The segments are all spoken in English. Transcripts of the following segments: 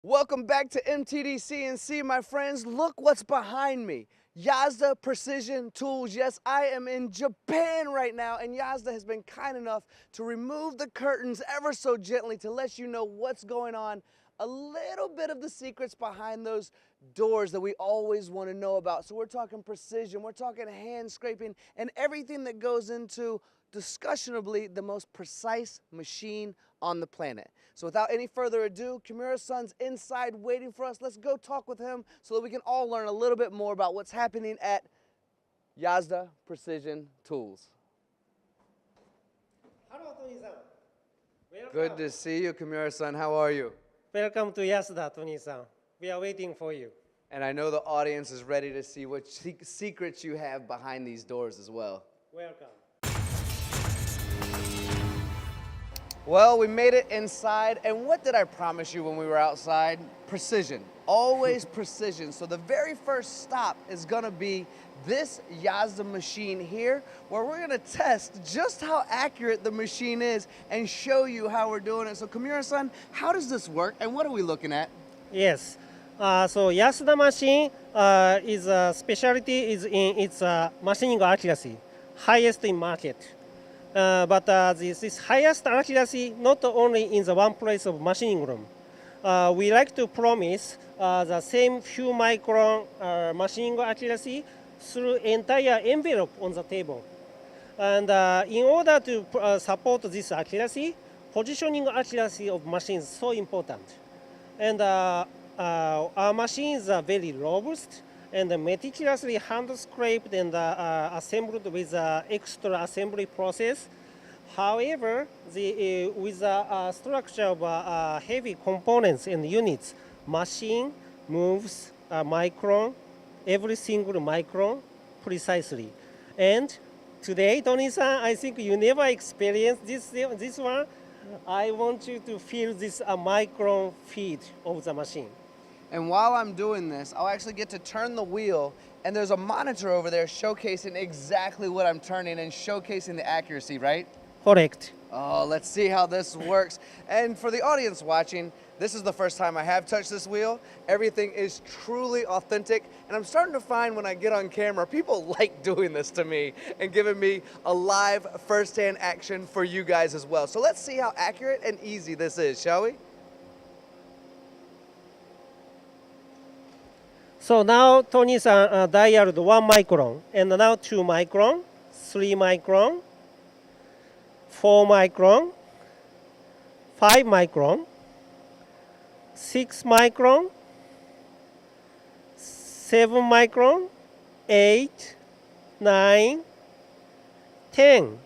Welcome back to MTDCNC, my friends. Look what's behind me. Yasda Precision Tools. Yes, I am in Japan right now, and Yasda has been kind enough to remove the curtains ever so gently to let you know what's going on, a little bit of the secrets behind those doors that we always want to know about. So we're talking precision, we're talking hand scraping, and everything that goes into discussionably the most precise machine on the planet. So without any further ado, Kimura-san's inside waiting for us. Let's go talk with him so that we can all learn a little bit more about what's happening at Yasda Precision Tools. Hello, Tony-san. Good to see you, Kimura-san. How are you? Welcome to Yasda, Tony-san. We are waiting for you. And I know the audience is ready to see what secrets you have behind these doors as well. Welcome. Well, we made it inside, and what did I promise you when we were outside? Precision, always precision. So the very first stop is gonna be this Yasda machine here, where we're gonna test just how accurate the machine is and show you how we're doing it. So Kimura-san, how does this work, and what are we looking at? Yes. So Yasda machine is a specialty is in its machining accuracy, highest in market. But this highest accuracy not only in the one place of machining room. We like to promise the same few micron machining accuracy through entire envelope on the table. And in order to support this accuracy, positioning accuracy of machines is so important. And our machines are very robust and meticulously hand scraped and assembled with extra assembly process. However, with the structure of heavy components and units, machine moves a micron, every single micron precisely. And today, Tony-san, I think you never experienced this one. I want you to feel this micron feed of the machine. And while I'm doing this, I'll actually get to turn the wheel, and there's a monitor over there showcasing exactly what I'm turning and showcasing the accuracy, right? Correct. Oh, let's see how this works. And for the audience watching, this is the first time I have touched this wheel. Everything is truly authentic, and I'm starting to find when I get on camera, people like doing this to me and giving me a live first-hand action for you guys as well. So let's see how accurate and easy this is, shall we? So now Tony-san dialed 1 micron, and now 2 micron, 3 micron, 4 micron, 5 micron, 6 micron, 7 micron, 8, 9, 10.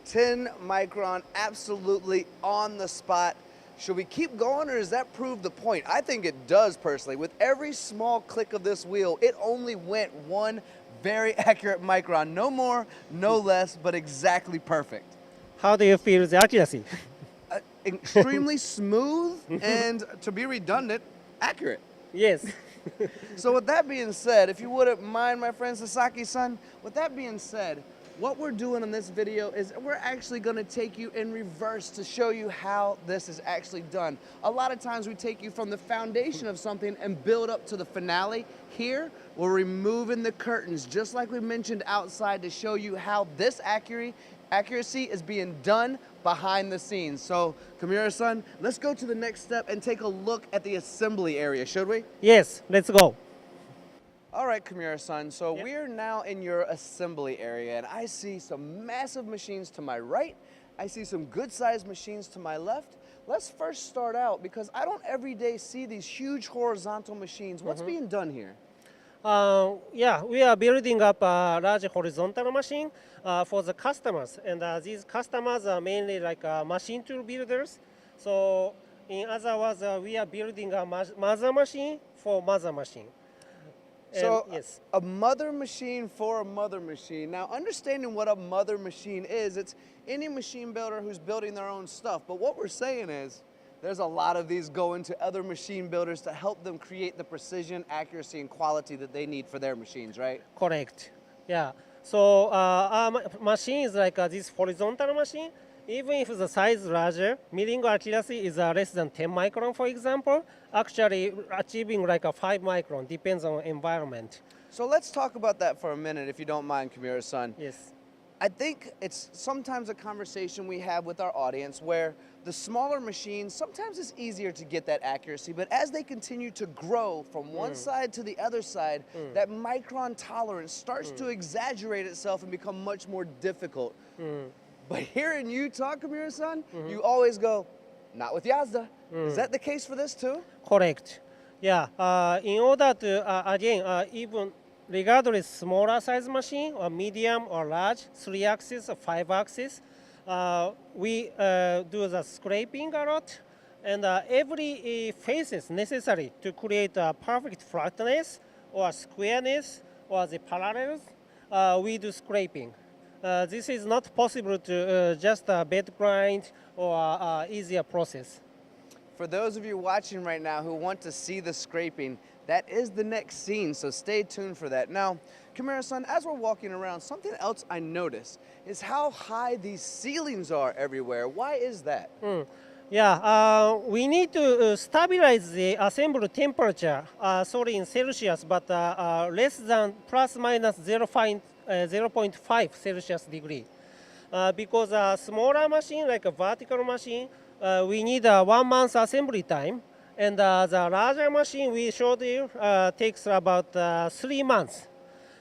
10 micron, absolutely on the spot. Should we keep going, or does that prove the point? I think it does, personally. With every small click of this wheel, it only went 1 very accurate micron. No more, no less, but exactly perfect. How do you feel the accuracy? Extremely smooth and, to be redundant, accurate. Yes. So with that being said, if you wouldn't mind, my friend Sasaki-san, with that being said, what we're doing in this video is we're actually going to take you in reverse to show you how this is actually done. A lot of times we take you from the foundation of something and build up to the finale. Here, we're removing the curtains, just like we mentioned outside, to show you how this accuracy is being done behind the scenes. So, Kimura-san, let's go to the next step and take a look at the assembly area, should we? Yes, let's go. All right, Kimura-san, so we're now in your assembly area, and I see some massive machines to my right. I see some good-sized machines to my left. Let's first start out, because I don't every day see these huge horizontal machines. What's being done here? Yeah, we are building up a large horizontal machine for the customers, and these customers are mainly like machine tool builders. So, in other words, we are building a mother machine for mother machine. So, yes. A mother machine for a mother machine. Now, understanding what a mother machine is, it's any machine builder who's building their own stuff. But what we're saying is, there's a lot of these going to other machine builders to help them create the precision, accuracy, and quality that they need for their machines, right? Correct. Yeah. So our machine is like this horizontal machine. Even if the size is larger, milling accuracy is less than 10 micron, for example, actually achieving like a 5 micron, depends on environment. So let's talk about that for a minute, if you don't mind, Kimura-san. Yes. I think it's sometimes a conversation we have with our audience where the smaller machines, sometimes it's easier to get that accuracy, but as they continue to grow from one side to the other side, that micron tolerance starts to exaggerate itself and become much more difficult. But hearing you talk, Kimura-san, you always go, not with Yasda. Is that the case for this too? Correct. Yeah. In order to, again, even regardless smaller size machine or medium or large, 3-axis or 5-axis, we do the scraping a lot, and every face is necessary to create a perfect flatness or squareness or the parallels. We do scraping. This is not possible to just bed grind or easier process. For those of you watching right now who want to see the scraping, that is the next scene, so stay tuned for that. Now, Kimura-san, as we're walking around, something else I noticed is how high these ceilings are everywhere. Why is that? Yeah, we need to stabilize the assembly temperature, sorry, in Celsius, but less than plus minus 0.5 Celsius degree. Because a smaller machine, like a vertical machine, we need a 1 month assembly time. And the larger machine we showed you takes about 3 months.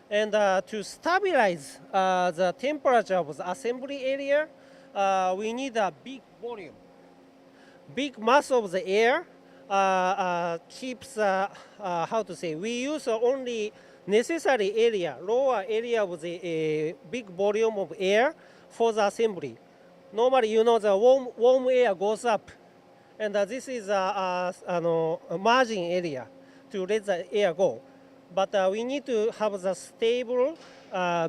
And to stabilize the temperature of the assembly area, we need a big volume. Big mass of the air keeps, how to say, we use only necessary area, lower area of the big volume of air for the assembly. Normally, you know, the warm air goes up, and this is a margin area to let the air go. But we need to have the stable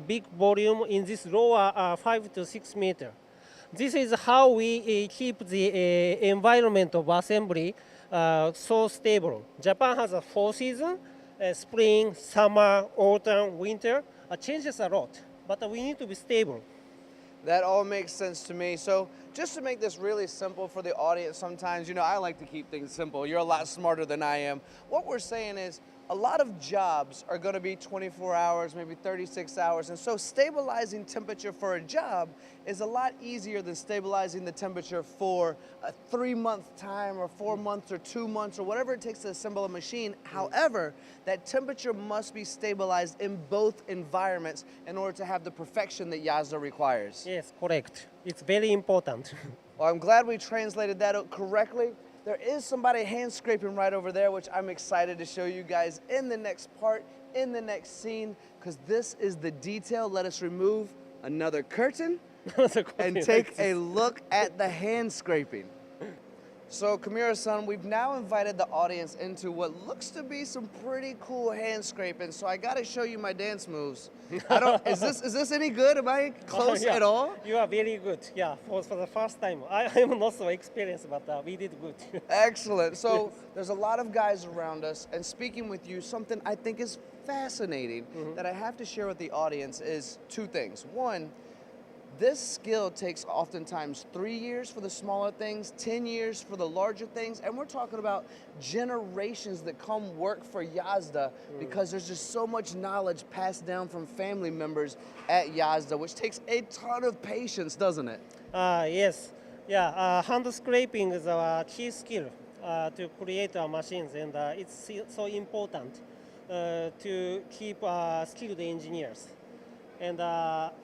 big volume in this lower 5 to 6 meter. This is how we keep the environment of assembly so stable. Japan has a 4 seasons, spring, summer, autumn, winter. Changes a lot, but we need to be stable. That all makes sense to me. So just to make this really simple for the audience, sometimes, you know, I like to keep things simple. You're a lot smarter than I am. What we're saying is a lot of jobs are going to be 24 hours, maybe 36 hours. And so stabilizing temperature for a job is a lot easier than stabilizing the temperature for a 3-month time or 4 months or 2 months or whatever it takes to assemble a machine. However, that temperature must be stabilized in both environments in order to have the perfection that Yasda requires. Yes, correct. It's very important. Well, I'm glad we translated that out correctly. There is somebody hand scraping right over there, which I'm excited to show you guys in the next part, in the next scene, because this is the detail. Let us remove another curtain and take a look at the hand scraping. So, Kimura-san, we've now invited the audience into what looks to be some pretty cool hand scraping. So I got to show you my dance moves. Is this any good? Am I close Yeah. at all? You are very good. Yeah, for the first time. I'm not so experienced, but we did good. Excellent. So there's a lot of guys around us, and speaking with you, something I think is fascinating that I have to share with the audience is 2 things. One, this skill takes oftentimes 3 years for the smaller things, 10 years for the larger things, and we're talking about generations that come work for Yasda because there's just so much knowledge passed down from family members at Yasda, which takes a ton of patience, doesn't it? Yes. Yeah, hand scraping is a key skill to create machines, and it's so important to keep skilled engineers. And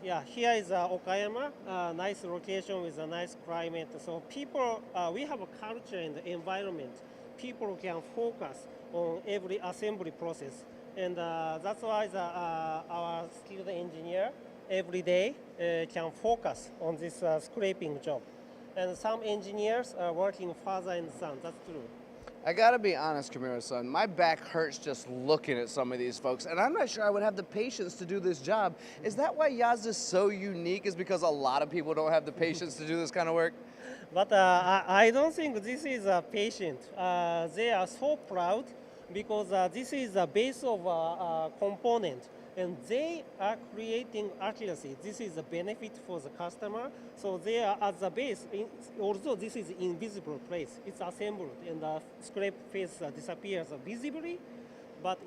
yeah, here is Okayama, nice location with a nice climate. So people, we have a culture and environment. People can focus on every assembly process. And that's why our skilled engineer every day can focus on this scraping job. And some engineers are working farther in the sun, that's true. I gotta be honest, Kimura-san, my back hurts just looking at some of these folks, and I'm not sure I would have the patience to do this job. Is that why Yasda is so unique, is because a lot of people don't have the patience to do this kind of work? But I don't think this is a patient. They are so proud because this is the base of a component. and they are creating accuracy. This is a benefit for the customer. So they are at the base, although this is invisible place, it's assembled and the scrape face disappears visibly, but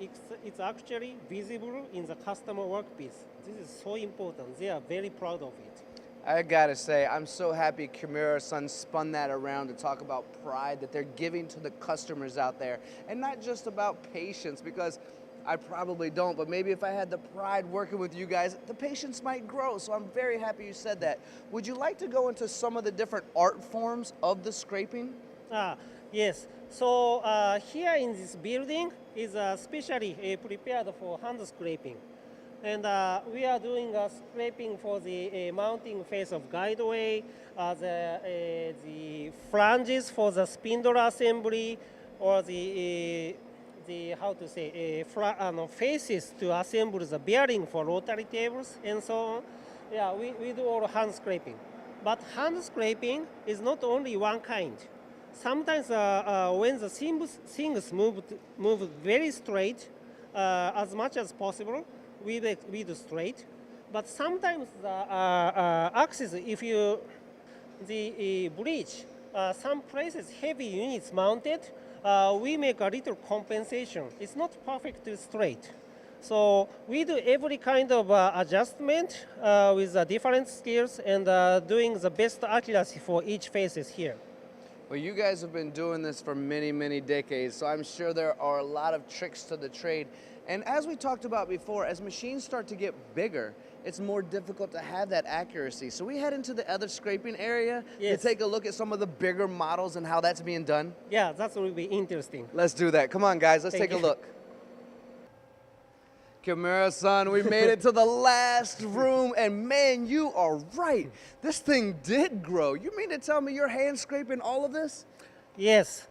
it's actually visible in the customer workpiece. This is so important. They are very proud of it. I gotta say, I'm so happy Kimura-san spun that around to talk about pride that they're giving to the customers out there, and not just about patience, because I probably don't, but maybe if I had the pride working with you guys, the patience might grow. So I'm very happy you said that. Would you like to go into some of the different art forms of the scraping? Yes. So here in this building is specially prepared for hand scraping. And we are doing scraping for the mounting face of guideway, the flanges for the spindle assembly, or the how to say faces to assemble the bearing for rotary tables and so on. Yeah, we do all hand scraping. But hand scraping is not only one kind. Sometimes when the things move very straight, as much as possible, we do straight. But sometimes the axis, if you the bridge, some places heavy units mounted, we make a little compensation. It's not perfectly straight. So we do every kind of adjustment with different skills and doing the best accuracy for each faces here. Well, you guys have been doing this for many, many decades, so I'm sure there are a lot of tricks to the trade. And as we talked about before, as machines start to get bigger, it's more difficult to have that accuracy. So we head into the other scraping area to take a look at some of the bigger models and how that's being done. Yeah, that will be interesting. Let's do that. Come on, guys, let's take a look. Kimura-san, we made it to the last room, and man, you are right. This thing did grow. You mean to tell me you're hand scraping all of this? Yes,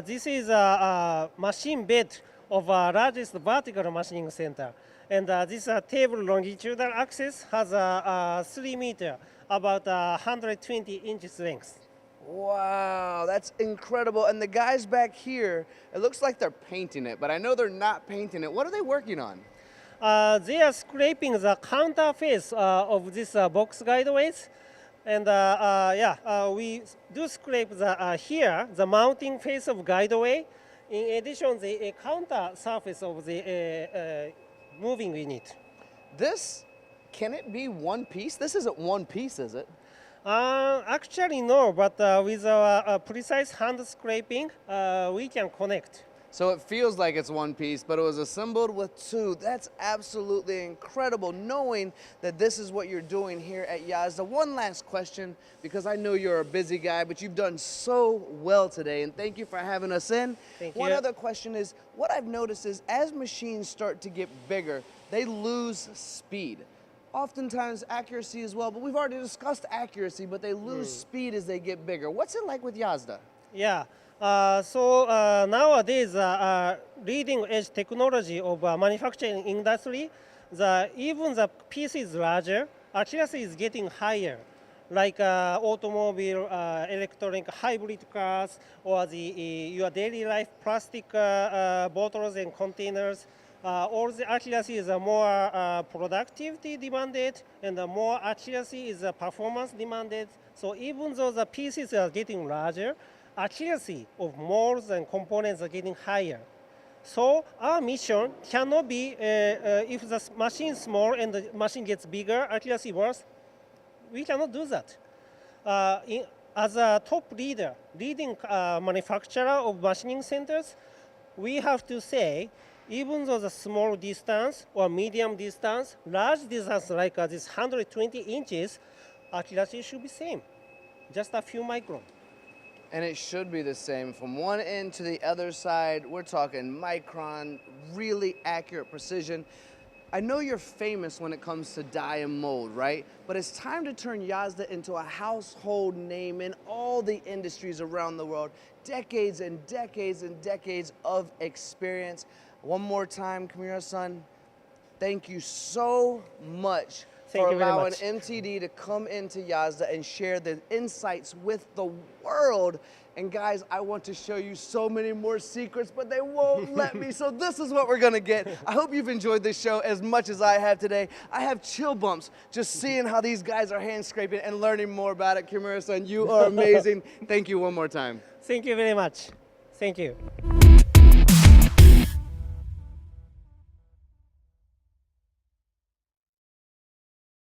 this is a machine bed of largest vertical machining center. And this table longitudinal axis has a 3 meter, about 120 inches length. Wow, that's incredible. And the guys back here, it looks like they're painting it, but I know they're not painting it. What are they working on? They are scraping the counter face of this box guideways. And we do scrape here, the mounting face of guideway. In addition, the counter surface of the moving unit. Can it be one piece? This isn't one piece, is it? Actually, no, but with our precise hand scraping, we can connect. So it feels like it's one piece, but it was assembled with two. That's absolutely incredible, knowing that this is what you're doing here at Yasda. One last question, because I know you're a busy guy, but you've done so well today, and thank you for having us in. Thank you. One other question is, what I've noticed is as machines start to get bigger, they lose speed. Oftentimes accuracy as well, but we've already discussed accuracy, but they lose speed as they get bigger. What's it like with Yasda? Yeah. Nowadays, leading edge technology of manufacturing industry, even the piece is larger, accuracy is getting higher, like automobile, electronic hybrid cars, or your daily life plastic bottles and containers. All the accuracy is more productivity demanded, and more accuracy is performance demanded. So even though the pieces are getting larger, accuracy of molds and components are getting higher. So our mission cannot be, if the machine is small and the machine gets bigger, accuracy worse, we cannot do that. As a top leading manufacturer of machining centers, we have to say, even though the small distance or medium distance, large distance like this 120 inches, accuracy should be same, just a few microns. And it should be the same. From one end to the other side, we're talking micron, really accurate precision. I know you're famous when it comes to die and mold, right? But it's time to turn Yasda into a household name in all the industries around the world. Decades and decades and decades of experience. One more time, Kimura-san, thank you so much Thank for you very allowing much. MTD to come into Yasda and share the insights with the world. And guys, I want to show you so many more secrets, but they won't let me. So this is what we're gonna get. I hope you've enjoyed this show as much as I have today. I have chill bumps just seeing how these guys are hand scraping and learning more about it. Kimura-san, you are amazing. Thank you one more time. Thank you very much. Thank you.